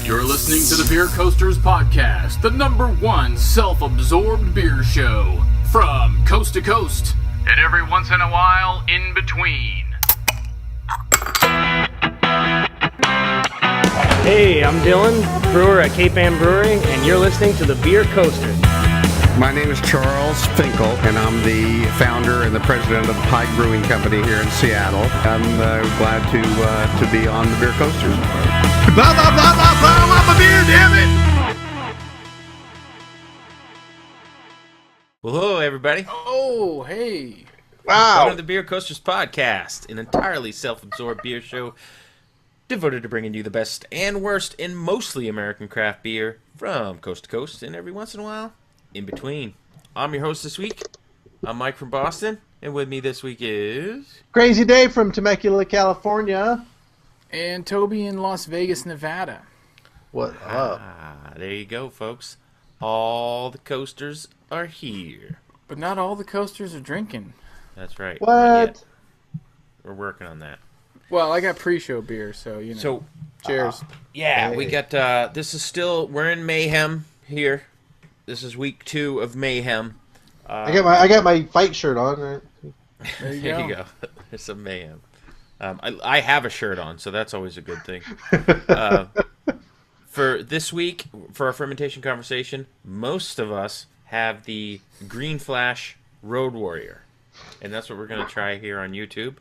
You're listening to the Beer Coasters Podcast, the #1 self-absorbed beer show. From coast to coast, and every once in a while, in between. Hey, I'm Dylan, brewer at Cape Ann Brewery, and you're listening to the Beer Coasters. My name is Charles Finkel, and I'm the founder and the president of the Pike Brewing Company here in Seattle. I'm glad to be on the Beer Coasters. Blah, blah, blah, blah, blah, I'm a beer, damn it! Well, hello, everybody. Oh, hey. Wow. Welcome to the Beer Coasters Podcast, an entirely self-absorbed beer show devoted to bringing you the best and worst in mostly American craft beer from coast to coast and every once in a while, in between. I'm your host this week. I'm Mike from Boston, and with me this week is... Crazy Dave from Temecula, California. And Toby in Las Vegas, Nevada. What up? There you go, folks. All the coasters are here. But not all the coasters are drinking. That's right. Not yet. What? We're working on that. Well, I got pre-show beer, so, you know. So, cheers. yeah, Hey. we got, this is still, we're in Mayhem here. This is week 2 of Mayhem. I got my fight shirt on. Right? There you There go. you go. There's some Mayhem. I have a shirt on, so that's always a good thing. For this week, for our fermentation conversation, most of us have the Green Flash Road Warrior. And that's what we're going to try here on YouTube.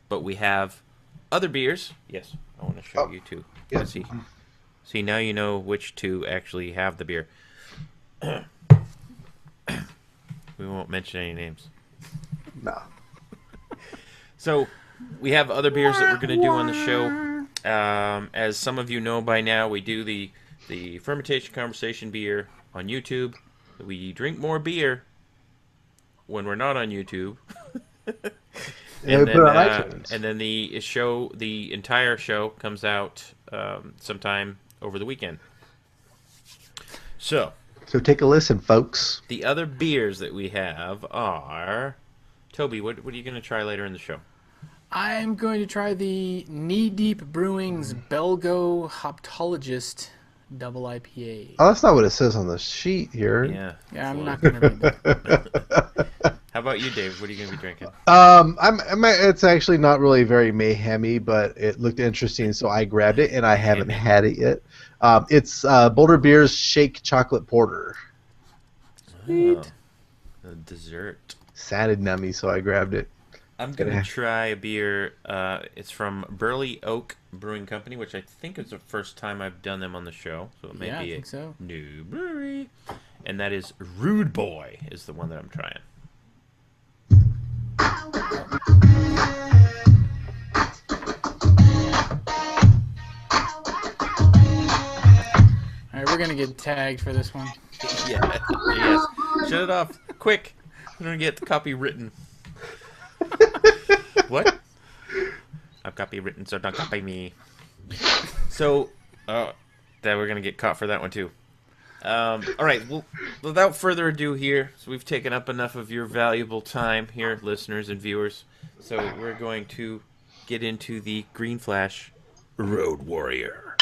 But we have other beers. Yes, I want to show you two. yeah. See, now you know which two actually have the beer. We won't mention any names. No. So, we have other beers that we're going to do on the show. As some of you know by now, we do the fermentation conversation beer on YouTube. We drink more beer when we're not on YouTube. Yeah, we put it on iTunes. And then the entire show comes out sometime over the weekend. So take a listen, folks. the other beers that we have are... Toby, what are you going to try later in the show? I'm going to try the Knee Deep Brewing's Belgo Hoptologist Double IPA. Oh, that's not what it says on the sheet here. Yeah. Yeah, I'm not going to read that. How about you, Dave? What are you going to be drinking? It's actually not really very mayhemy, but it looked interesting, so I grabbed it, and I haven't had it yet. It's Boulder Beer's Shake Chocolate Porter. Sweet. Oh, a dessert. Sounded nummy, so I grabbed it. I'm going to try a beer. It's from Burley Oak Brewing Company, which I think is the first time I've done them on the show. So it may Yeah, I be think so. new brewery. And that is Rude Boy is the one that I'm trying. All right, we're going to get tagged for this one. Yeah. Yes. Shut it off. Quick. We're going to get the copy written. What? I've copywritten, so don't copy me. So, that we're gonna get caught for that one too. All right. Well, without further ado, here, so we've taken up enough of your valuable time here, listeners and viewers. So we're going to get into the Green Flash Road Warrior.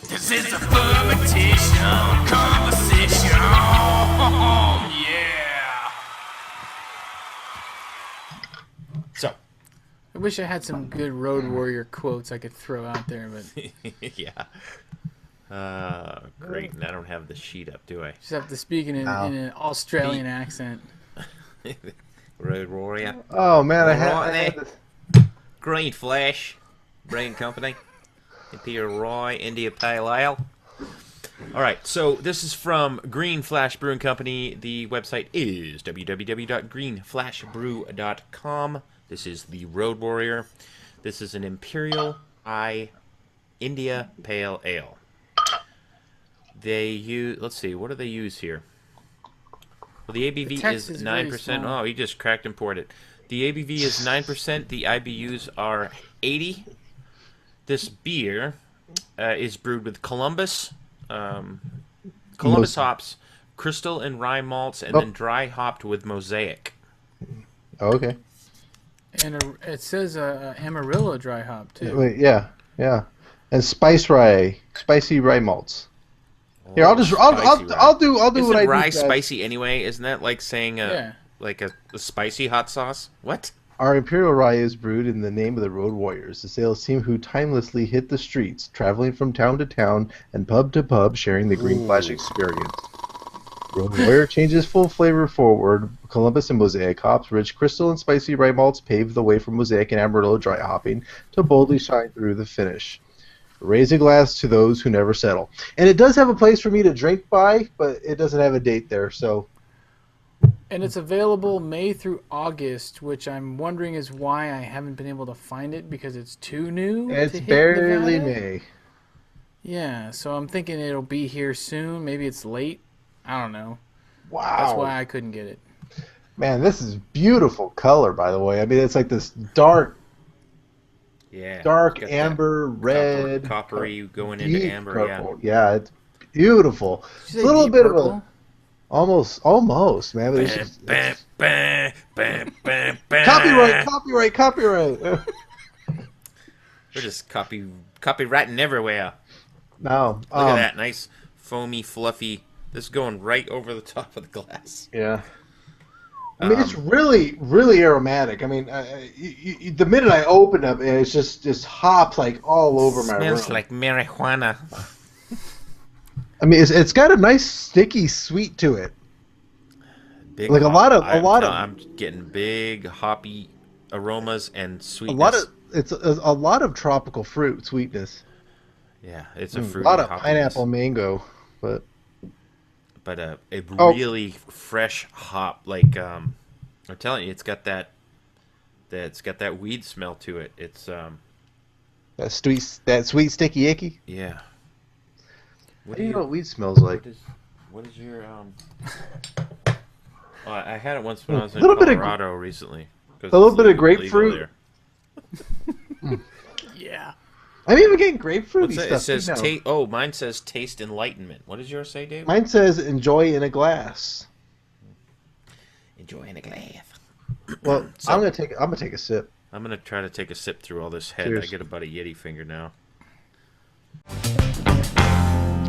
This is a fermentation conversation. Yeah. So, I wish I had some good Road Warrior quotes I could throw out there, but yeah. Great. And I don't have the sheet up, do I? just have to speak in an Australian accent. Road Warrior. Oh, man, I Right had there. this. Green Flash Brewing Company. Imperial Rye India Pale Ale. All right, so this is from Green Flash Brewing Company. The website is www.greenflashbrew.com. This is the Road Warrior. This is an Imperial Rye India Pale Ale. They use, let's see, what do they use here? Well, the ABV The text is is very 9%. small. Oh, he just cracked and poured it. The ABV is 9%. The IBUs are 80. This beer is brewed with Columbus hops, crystal and rye malts, and then dry hopped with Mosaic. Oh, okay. And it says Amarillo dry hop, too. Wait, yeah. and spicy rye malts. Here, I'll do Isn't what I do. rye best. spicy anyway? Isn't that like saying Yeah. like a spicy hot sauce? What? Our Imperial Rye is brewed in the name of the Road Warriors, the sales team who timelessly hit the streets, traveling from town to town and pub to pub, sharing the Green Flash experience. Road Warrior changes full flavor forward. Columbus and Mosaic hops, rich crystal and spicy rye malts pave the way for Mosaic and Amarillo dry hopping to boldly shine through the finish. Raise a glass to those who never settle. And it does have a place for me to drink by, but it doesn't have a date there, so... And it's available May through August, which I'm wondering is why I haven't been able to find it because it's too new. It's to hit barely Nevada. May. Yeah, so I'm thinking it'll be here soon. Maybe it's late. I don't know. Wow. That's why I couldn't get it. Man, this is beautiful color, by the way. I mean, it's like this dark Yeah. dark Got that amber, red, coppery going into deep amber. purple. Yeah, it's beautiful. Did It's you a say little deep bit purple? of a almost, man. But it's just, it's, copyright. We're just copywriting everywhere. No, Look at that nice foamy, fluffy. This is going right over the top of the glass. Yeah. I mean, it's really, really aromatic. I mean, the minute I open it, it's just hop like all over my room. Smells like marijuana. I mean, it's got a nice sticky sweet to it. Big Like a hop. lot of I'm getting big hoppy aromas and a sweetness. lot of it's a lot of tropical fruit sweetness. Yeah, it's a A fruity lot of hoppiness. pineapple, mango, but But a Oh. really fresh hop. Like I'm telling you, it's got that weed smell to it. It's that sweet sticky icky. yeah. What Do you know what weed smells like? What is your Oh, I had it once when I was in Little bit of- Colorado recently. 'Cause a little it's bit of legal grapefruit. there. Yeah. I'm even getting grapefruity What's that? stuff. It says too now. oh, mine says taste enlightenment. What does yours say, Dave? Mine says enjoy in a glass. Enjoy in a glass. Well, So- I'm gonna take a sip. I'm gonna try to take a sip through all this head. Cheers. I get about a Yeti finger now.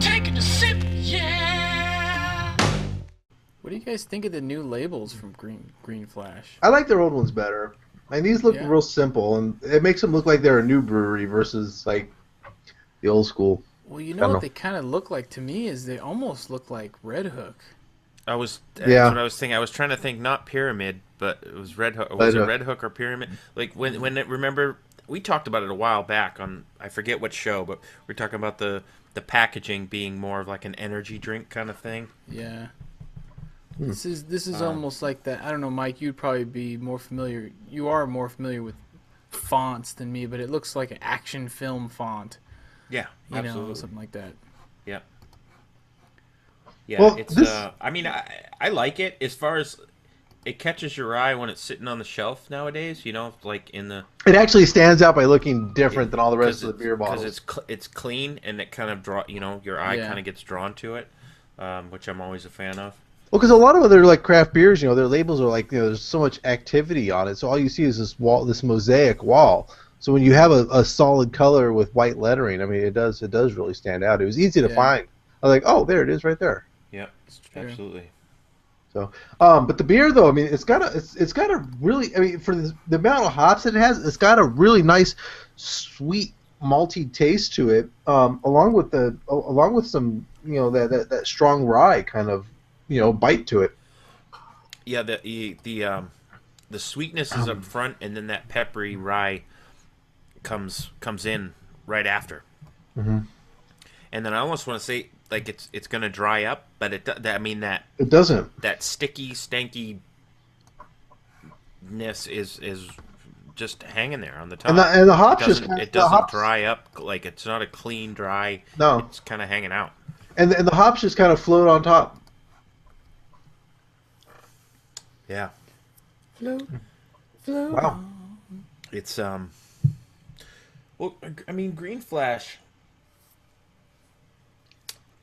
Taking a sip, yeah. What do you guys think of the new labels from Green Flash? I like their old ones better. And these look Yeah. real simple, and it makes them look like they're a new brewery versus like the old school. Well, you I know don't what know. they kind of look like to me is they almost look like Red Hook. That's Yeah. what I was thinking. I was trying to think not pyramid, but it was Red Hook. Red Was it Hook. Red Hook or pyramid? Like remember we talked about it a while back on I forget what show, but we are talking about the packaging being more of like an energy drink kind of thing. Yeah. This is almost like that. I don't know, Mike. You'd probably be more familiar. You are more familiar with fonts than me, but it looks like an action film font. Yeah, You know, something like that. Yeah. Yeah, Well, it's this- I mean I like it as far as it catches your eye when it's sitting on the shelf nowadays, you know, like in the It actually stands out by looking different than all the rest of the beer bottles. because it's clean and it kind of your eye Yeah. kind of gets drawn to it, which I'm always a fan of. Well, because a lot of other like craft beers, their labels are like, there's so much activity on it, so all you see is this wall, this mosaic wall. So when you have a solid color with white lettering, I mean, it does really stand out. It was easy to Yeah. find. I was like, oh, there it is, right there. Yeah, true. absolutely. So, but the beer though, I mean, it's got a really, I mean, for the amount of hops that it has, it's got a really nice, sweet, malty taste to it, along with some, that strong rye kind of, bite to it. Yeah, the sweetness is up front, and then that peppery rye comes in right after. Mm-hmm. And then I almost want to say like it's gonna dry up, but it Doesn't. that sticky, stanky ness is just hanging there on the top. And the hops just it doesn't dry up, like it's not a clean dry. No. It's kind of hanging out. And the hops just kind of float on top. Yeah, Float, float. Wow. it's well, I mean, Green Flash.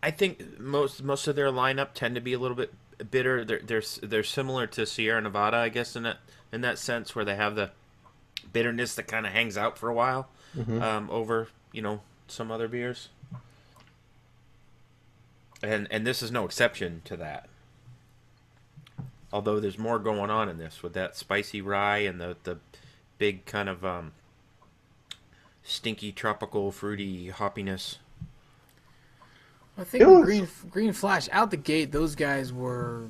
I think most of their lineup tend to be a little bit bitter. They're similar to Sierra Nevada, I guess, in that sense, where they have the bitterness that kind of hangs out for a while over some other beers. And this is no exception to that. Although there's more going on in this with that spicy rye and the big kind of stinky, tropical, fruity hoppiness. I think with Green Flash out the gate, those guys were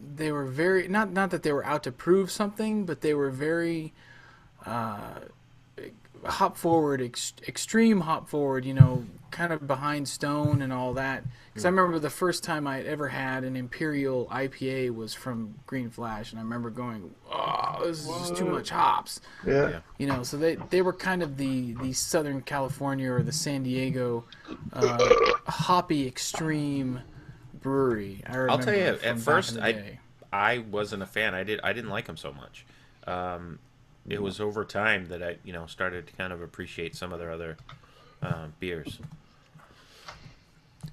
very not that they were out to prove something, but they were very hop forward, extreme hop forward. Kind of behind Stone and all that. Because I remember the first time I ever had an Imperial IPA was from Green Flash, and I remember going, "Oh, this is just too much hops." Yeah. So they were kind of the Southern California or the San Diego hoppy extreme brewery. I remember. I'll tell you, from at first back in the day. I wasn't a fan. I didn't like them so much. It was over time that I started to kind of appreciate some of their other beers.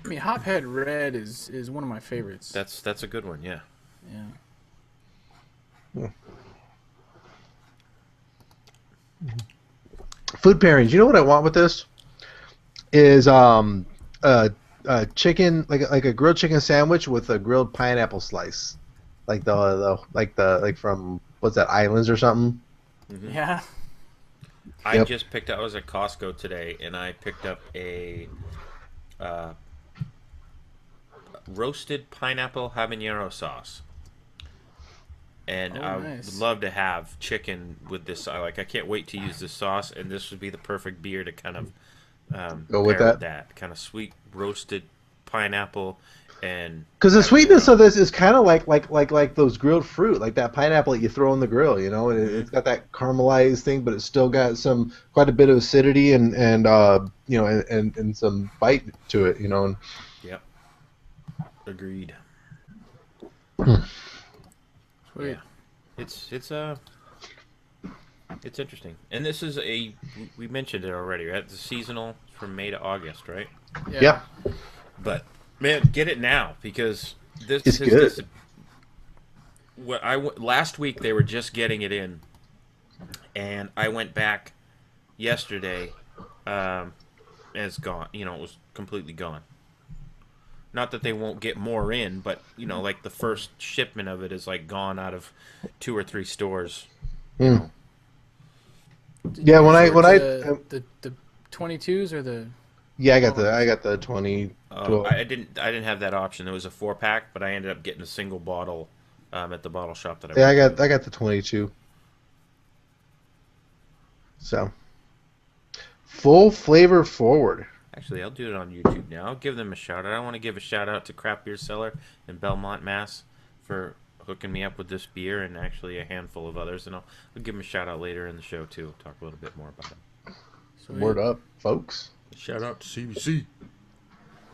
I mean, Hophead Red is one of my favorites. That's a good one, yeah. Yeah. Food pairings. You know what I want with this is chicken, like a grilled chicken sandwich with a grilled pineapple slice, like from what's that, Islands or something. Mm-hmm. Yeah. I just picked up. I was at Costco today, and I picked up a roasted pineapple habanero sauce. And I would love to have chicken with this. I can't wait to use this sauce, and this would be the perfect beer to kind of Go with pair that. kind of sweet roasted pineapple. And because the sweetness of this is kind of like those grilled fruit, like that pineapple that you throw in the grill, and it's got that caramelized thing, but it's still got quite a bit of acidity and some bite to it, And, yep, agreed. Sweet. Yeah, it's interesting, and this is we mentioned it already, right? It's seasonal from May to August, right? Yeah. But man, get it now because this is good. Last week they were just getting it in, and I went back yesterday. It's gone. It was completely gone. Not that they won't get more in, but like the first shipment of it is gone out of 2 or 3 stores. Yeah, when I the 22s or the I got the 20. I didn't have that option. There was a 4-pack, but I ended up getting a single bottle at the bottle shop that I went to. I got the 22. So full flavor forward. Actually, I'll do it on YouTube now. I'll give them a shout out. I want to give a shout out to Craft Beer Cellar in Belmont, Mass. for hooking me up with this beer and actually a handful of others. And I'll give them a shout out later in the show too. Talk a little bit more about it. Word up, folks. Shout out to CBC.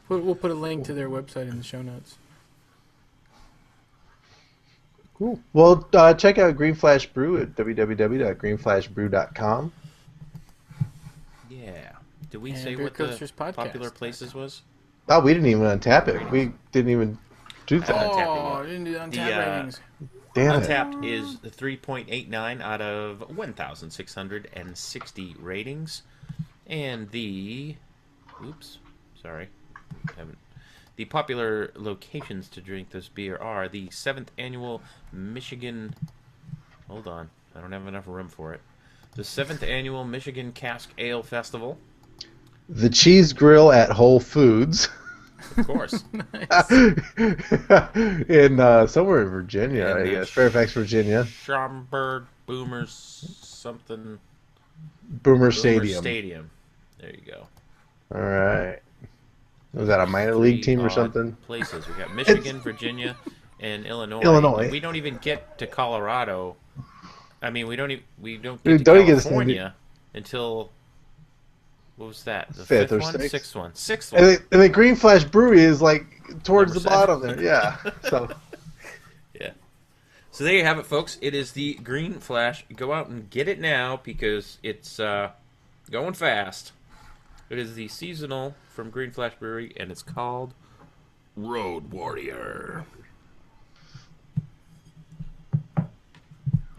We'll put a link to their website in the show notes. Cool. Well, check out Green Flash Brew at www.greenflashbrew.com. Yeah. Did we say Beer what the Coasters Podcast. popular places was? Oh, we didn't even untap it. We didn't even do that. Oh, I didn't do the Untapped ratings. Damn it. Untapped is the 3.89 out of 1,660 ratings. And the... Oops. Sorry. The popular locations to drink this beer are the 7th Annual Michigan... Hold on. I don't have enough room for it. The 7th Annual Michigan Cask Ale Festival. The Cheese Grill at Whole Foods. Of course. In somewhere in Virginia, I guess. Fairfax, Virginia. Schaumburg Boomers something. Boomer Stadium. There you go. All right. Was that a minor league team or something? Places. We got Michigan, Virginia, and Illinois. We don't even get to Colorado. I mean, we don't get to California until... What was that? The fifth or one? sixth? Sixth one. And the Green Flash Brewery is like towards Number the bottom there. Yeah. So. Yeah. So there you have it, folks. It is the Green Flash. Go out and get it now because it's going fast. It is the seasonal from Green Flash Brewery, and it's called Road Warrior.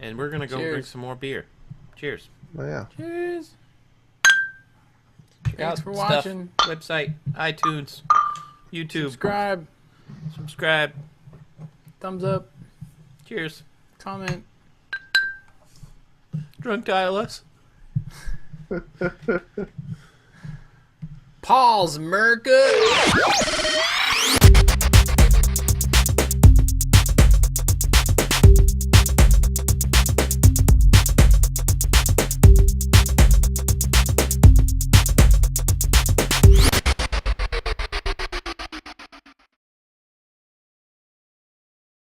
And we're going to go drink some more beer. Cheers. Oh, yeah. Cheers. Check Thanks out for stuff. watching. Website, iTunes, YouTube. Subscribe. Thumbs up. Cheers. Comment. Drunk dial us. Paul's Merca.